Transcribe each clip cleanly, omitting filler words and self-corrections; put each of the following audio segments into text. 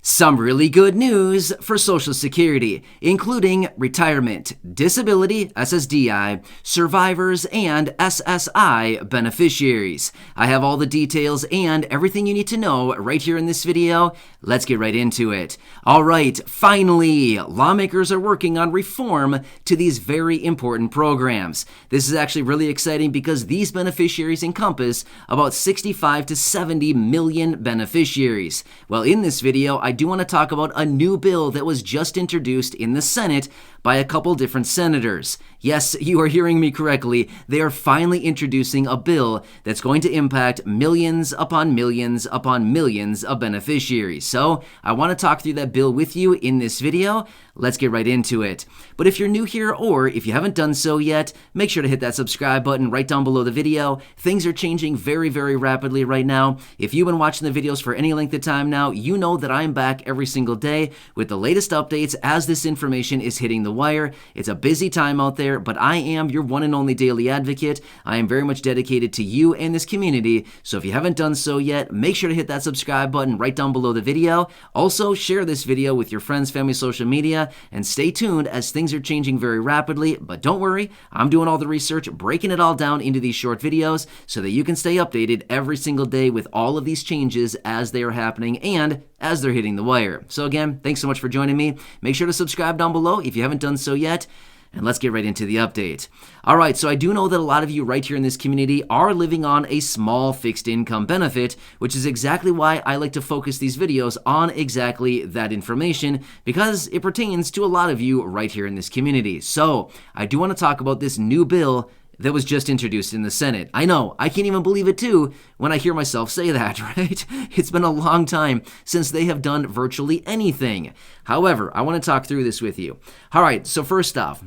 Some really good news for Social Security, including retirement, disability, SSDI, survivors, and SSI beneficiaries. I have all the details and everything you need to know right here in this video. Let's get right into it. All right, finally, lawmakers are working on reform to these very important programs. This is actually really exciting because these beneficiaries encompass about 65 to 70 million beneficiaries. Well, in this video, I do want to talk about a new bill that was just introduced in the Senate by a couple different senators. Yes, you are hearing me correctly. They are finally introducing a bill that's going to impact millions upon millions upon millions of beneficiaries. So I want to talk through that bill with you in this video. Let's get right into it. But if you're new here or if you haven't done so yet, make sure to hit that subscribe button right down below the video. Things are changing very, very rapidly right now. If you've been watching the videos for any length of time now, you know that I'm back every single day with the latest updates as this information is hitting the wire. It's a busy time out there, but I am your one and only daily advocate. I am very much dedicated to you and this community. So if you haven't done so yet, make sure to hit that subscribe button right down below the video. Also, share this video with your friends, family, social media, and stay tuned as things are changing very rapidly. But don't worry, I'm doing all the research, breaking it all down into these short videos so that you can stay updated every single day with all of these changes as they are happening and as they're hitting the wire. So again, thanks so much for joining me. Make sure to subscribe down below if you haven't done so yet. And let's get right into the update. All right, so I do know that a lot of you right here in this community are living on a small fixed income benefit, which is exactly why I like to focus these videos on exactly that information, because it pertains to a lot of you right here in this community. So I do want to talk about this new bill that was just introduced in the Senate. I know, I can't even believe it too when I hear myself say that, right? It's been a long time since they have done virtually anything. However, I want to talk through this with you. All right, so first off,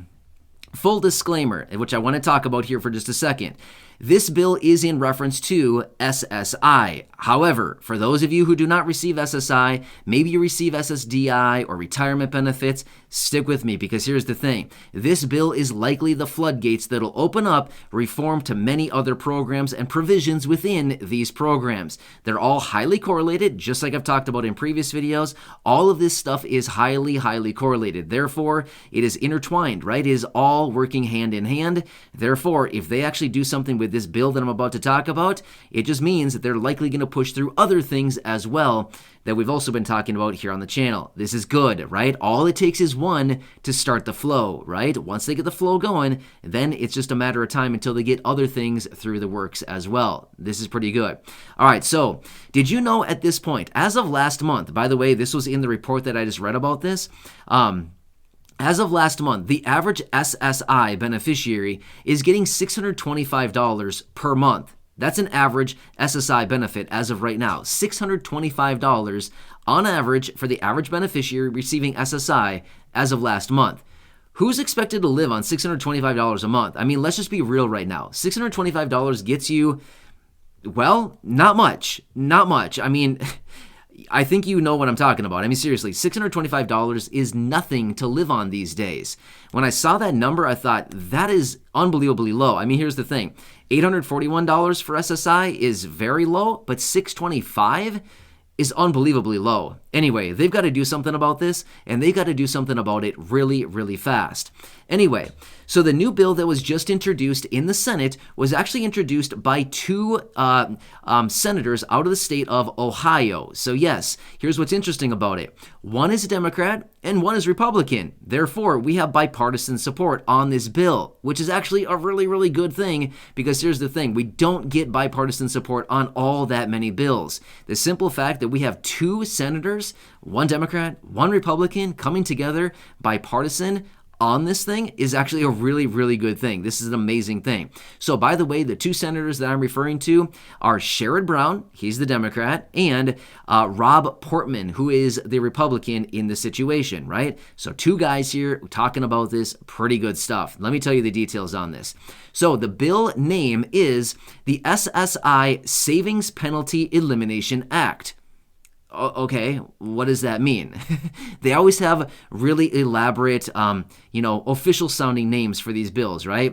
full disclaimer, which I want to talk about here for just a second. This bill is in reference to SSI. However, for those of you who do not receive SSI, maybe you receive SSDI or retirement benefits, stick with me because here's the thing. This bill is likely the floodgates that'll open up reform to many other programs and provisions within these programs. They're all highly correlated, just like I've talked about in previous videos. All of this stuff is highly, highly correlated. Therefore, it is intertwined, right? It is all working hand in hand. Therefore, if they actually do something with this bill that I'm about to talk about, it just means that they're likely going to push through other things as well that we've also been talking about here on the channel. This is good, right? All it takes is one to start the flow, right? Once they get the flow going, then it's just a matter of time until they get other things through the works as well. This is pretty good. All right, so did you know at this point, as of last month, by the way, this was in the report that I just read about this, as of last month, the average SSI beneficiary is getting $625 per month. That's an average SSI benefit as of right now. $625 on average for the average beneficiary receiving SSI as of last month. Who's expected to live on $625 a month? I mean, let's just be real right now. $625 gets you, well, not much. Not much. I mean, I think you know what I'm talking about. I mean, seriously, $625 is nothing to live on these days. When I saw that number, I thought, that is unbelievably low. I mean, here's the thing. $841 for SSI is very low, but $625 is unbelievably low. Anyway, they've got to do something about this, and they've got to do something about it really, really fast. Anyway, so the new bill that was just introduced in the Senate was actually introduced by two senators out of the state of Ohio. So yes, here's what's interesting about it. One is a Democrat and one is Republican. Therefore, we have bipartisan support on this bill, which is actually a really, really good thing because here's the thing. We don't get bipartisan support on all that many bills. The simple fact that we have two senators, one Democrat, one Republican, coming together bipartisan on this thing is actually a really, really good thing. This is an amazing thing. So by the way, the two senators that I'm referring to are Sherrod Brown, he's the Democrat, and Rob Portman, who is the Republican in the situation, right? So two guys here talking about this, pretty good stuff. Let me tell you the details on this. So the bill name is the SSI Savings Penalty Elimination Act. Okay, what does that mean? They always have really elaborate, official sounding names for these bills, right?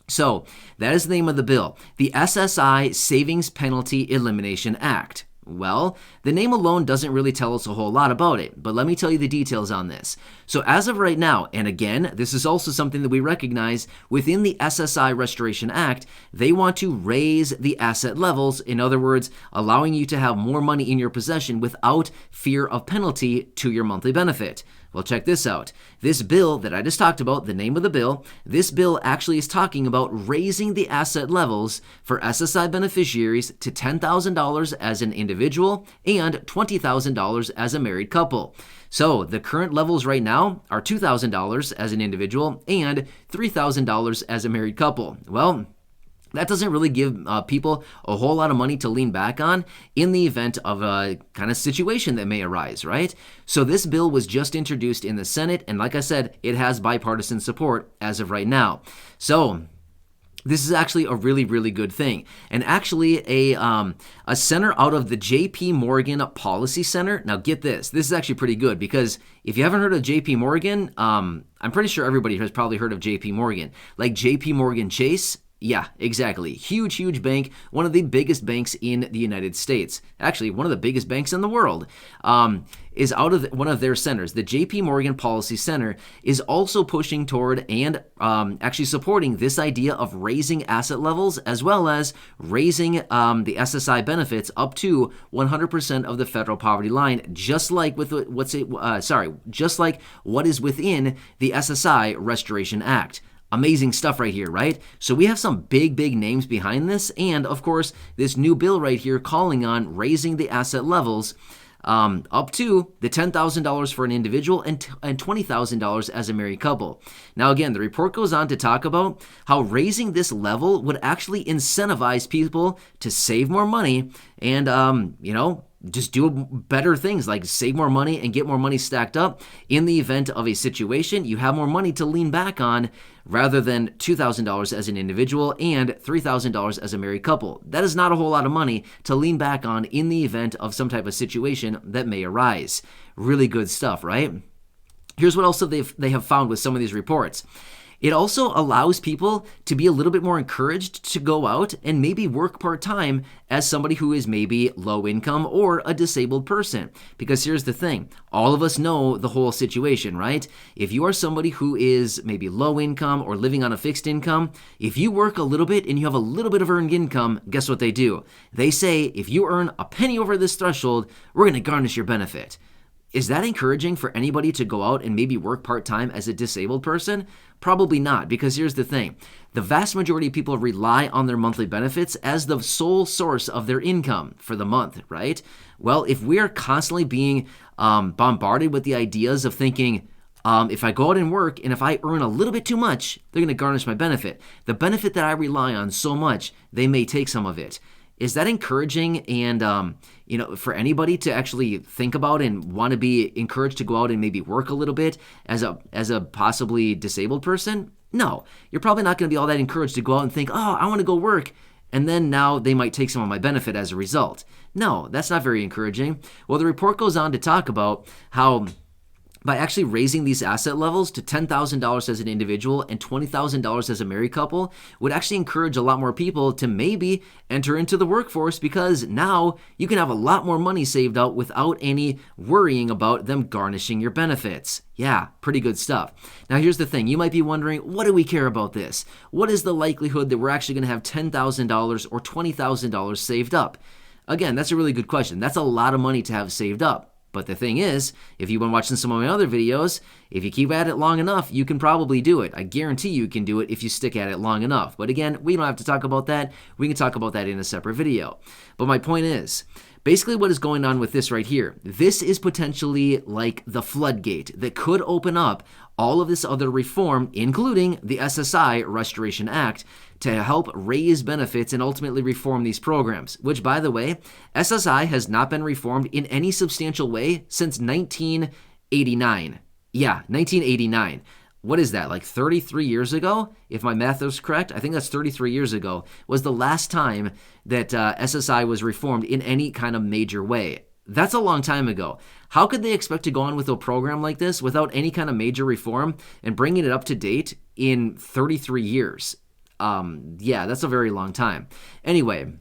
So that is the name of the bill, the SSI Savings Penalty Elimination Act. Well, the name alone doesn't really tell us a whole lot about it, but let me tell you the details on this. So as of right now, and again, this is also something that we recognize within the SSI Restoration Act, they want to raise the asset levels, in other words, allowing you to have more money in your possession without fear of penalty to your monthly benefit. Well, check this out. This bill that I just talked about, the name of the bill, this bill actually is talking about raising the asset levels for SSI beneficiaries to $10,000 as an individual and $20,000 as a married couple. So the current levels right now are $2,000 as an individual and $3,000 as a married couple. Well, that doesn't really give people a whole lot of money to lean back on in the event of a kind of situation that may arise, right? So this bill was just introduced in the Senate, and like I said, it has bipartisan support as of right now. So this is actually a really, really good thing. And actually a center out of the JP Morgan Policy Center. Now get this. This is actually pretty good because if you haven't heard of JP Morgan, I'm pretty sure everybody has probably heard of JP Morgan. Like JP Morgan Chase. Yeah, exactly. Huge, huge bank, one of the biggest banks in the United States. Actually, one of the biggest banks in the world is out of one of their centers. The JP Morgan Policy Center is also pushing toward and actually supporting this idea of raising asset levels as well as raising the SSI benefits up to 100% of the federal poverty line, just like with just like what is within the SSI Restoration Act. Amazing stuff right here, right? So we have some big, big names behind this, and of course, this new bill right here calling on raising the asset levels up to the $10,000 for an individual and $20,000 as a married couple. Now again, the report goes on to talk about how raising this level would actually incentivize people to save more money and, just do better things like save more money and get more money stacked up. In the event of a situation, you have more money to lean back on rather than $2,000 as an individual and $3,000 as a married couple. That is not a whole lot of money to lean back on in the event of some type of situation that may arise. Really good stuff, right? Here's what else they have found with some of these reports. It also allows people to be a little bit more encouraged to go out and maybe work part-time as somebody who is maybe low income or a disabled person. Because here's the thing, all of us know the whole situation, right? If you are somebody who is maybe low income or living on a fixed income, if you work a little bit and you have a little bit of earned income, guess what they do? They say, if you earn a penny over this threshold, we're going to garnish your benefit. Is that encouraging for anybody to go out and maybe work part-time as a disabled person? Probably not, because here's the thing. The vast majority of people rely on their monthly benefits as the sole source of their income for the month, right? Well, if we are constantly being bombarded with the ideas of thinking, if I go out and work and if I earn a little bit too much, they're going to garnish my benefit. The benefit that I rely on so much, they may take some of it. Is that encouraging and, for anybody to actually think about and want to be encouraged to go out and maybe work a little bit as a possibly disabled person? No, you're probably not going to be all that encouraged to go out and think, oh, I want to go work. And then now they might take some of my benefit as a result. No, that's not very encouraging. Well, the report goes on to talk about how by actually raising these asset levels to $10,000 as an individual and $20,000 as a married couple would actually encourage a lot more people to maybe enter into the workforce because now you can have a lot more money saved out without any worrying about them garnishing your benefits. Yeah, pretty good stuff. Now here's the thing. You might be wondering, what do we care about this? What is the likelihood that we're actually going to have $10,000 or $20,000 saved up? Again, that's a really good question. That's a lot of money to have saved up. But the thing is, if you've been watching some of my other videos, if you keep at it long enough, you can probably do it. I guarantee you can do it if you stick at it long enough. But again, we don't have to talk about that. We can talk about that in a separate video. But my point is, basically what is going on with this right here, this is potentially like the floodgate that could open up all of this other reform, including the SSI Restoration Act, to help raise benefits and ultimately reform these programs, which, by the way, SSI has not been reformed in any substantial way since 1989. Yeah, 1989. What is that, like 33 years ago? If my math is correct, I think that's 33 years ago, was the last time that SSI was reformed in any kind of major way. That's a long time ago. How could they expect to go on with a program like this without any kind of major reform and bringing it up to date in 33 years? Yeah, that's a very long time. Anyway,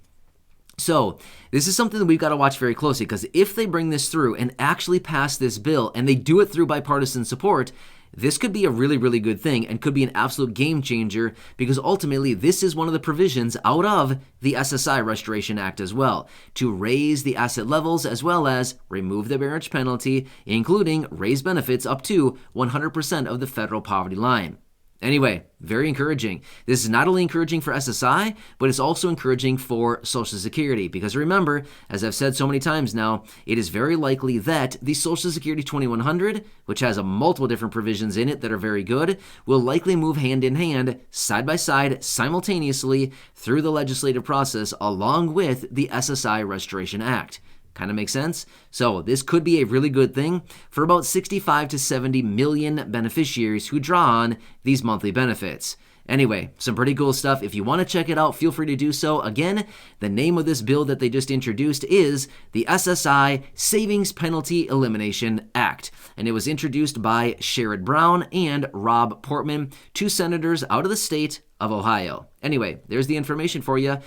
So this is something that we've got to watch very closely, because if they bring this through and actually pass this bill and they do it through bipartisan support, this could be a really, really good thing and could be an absolute game changer, because ultimately this is one of the provisions out of the SSI Restoration Act as well, to raise the asset levels as well as remove the marriage penalty, including raise benefits up to 100% of the federal poverty line. Anyway, very encouraging. This is not only encouraging for SSI, but it's also encouraging for Social Security, because remember, as I've said so many times now, it is very likely that the Social Security 2100, which has multiple different provisions in it that are very good, will likely move hand in hand, side by side, simultaneously through the legislative process along with the SSI Restoration Act. Kind of makes sense? So this could be a really good thing for about 65 to 70 million beneficiaries who draw on these monthly benefits. Anyway, some pretty cool stuff. If you want to check it out, feel free to do so. Again, the name of this bill that they just introduced is the SSI Savings Penalty Elimination Act. And it was introduced by Sherrod Brown and Rob Portman, two senators out of the state of Ohio. Anyway, there's the information for you.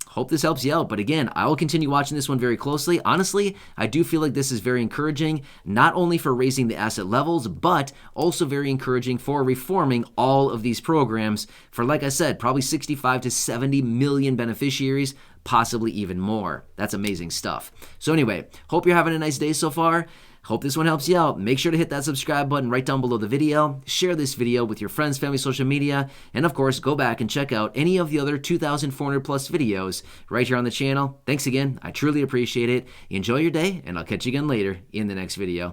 Hope this helps you out. But again, I will continue watching this one very closely. Honestly, I do feel like this is very encouraging, not only for raising the asset levels, but also very encouraging for reforming all of these programs for, like I said, probably 65 to 70 million beneficiaries, possibly even more. That's amazing stuff. So anyway, hope you're having a nice day so far. Hope this one helps you out. Make sure to hit that subscribe button right down below the video. Share this video with your friends, family, social media. And of course, go back and check out any of the other 2,400 plus videos right here on the channel. Thanks again. I truly appreciate it. Enjoy your day, and I'll catch you again later in the next video.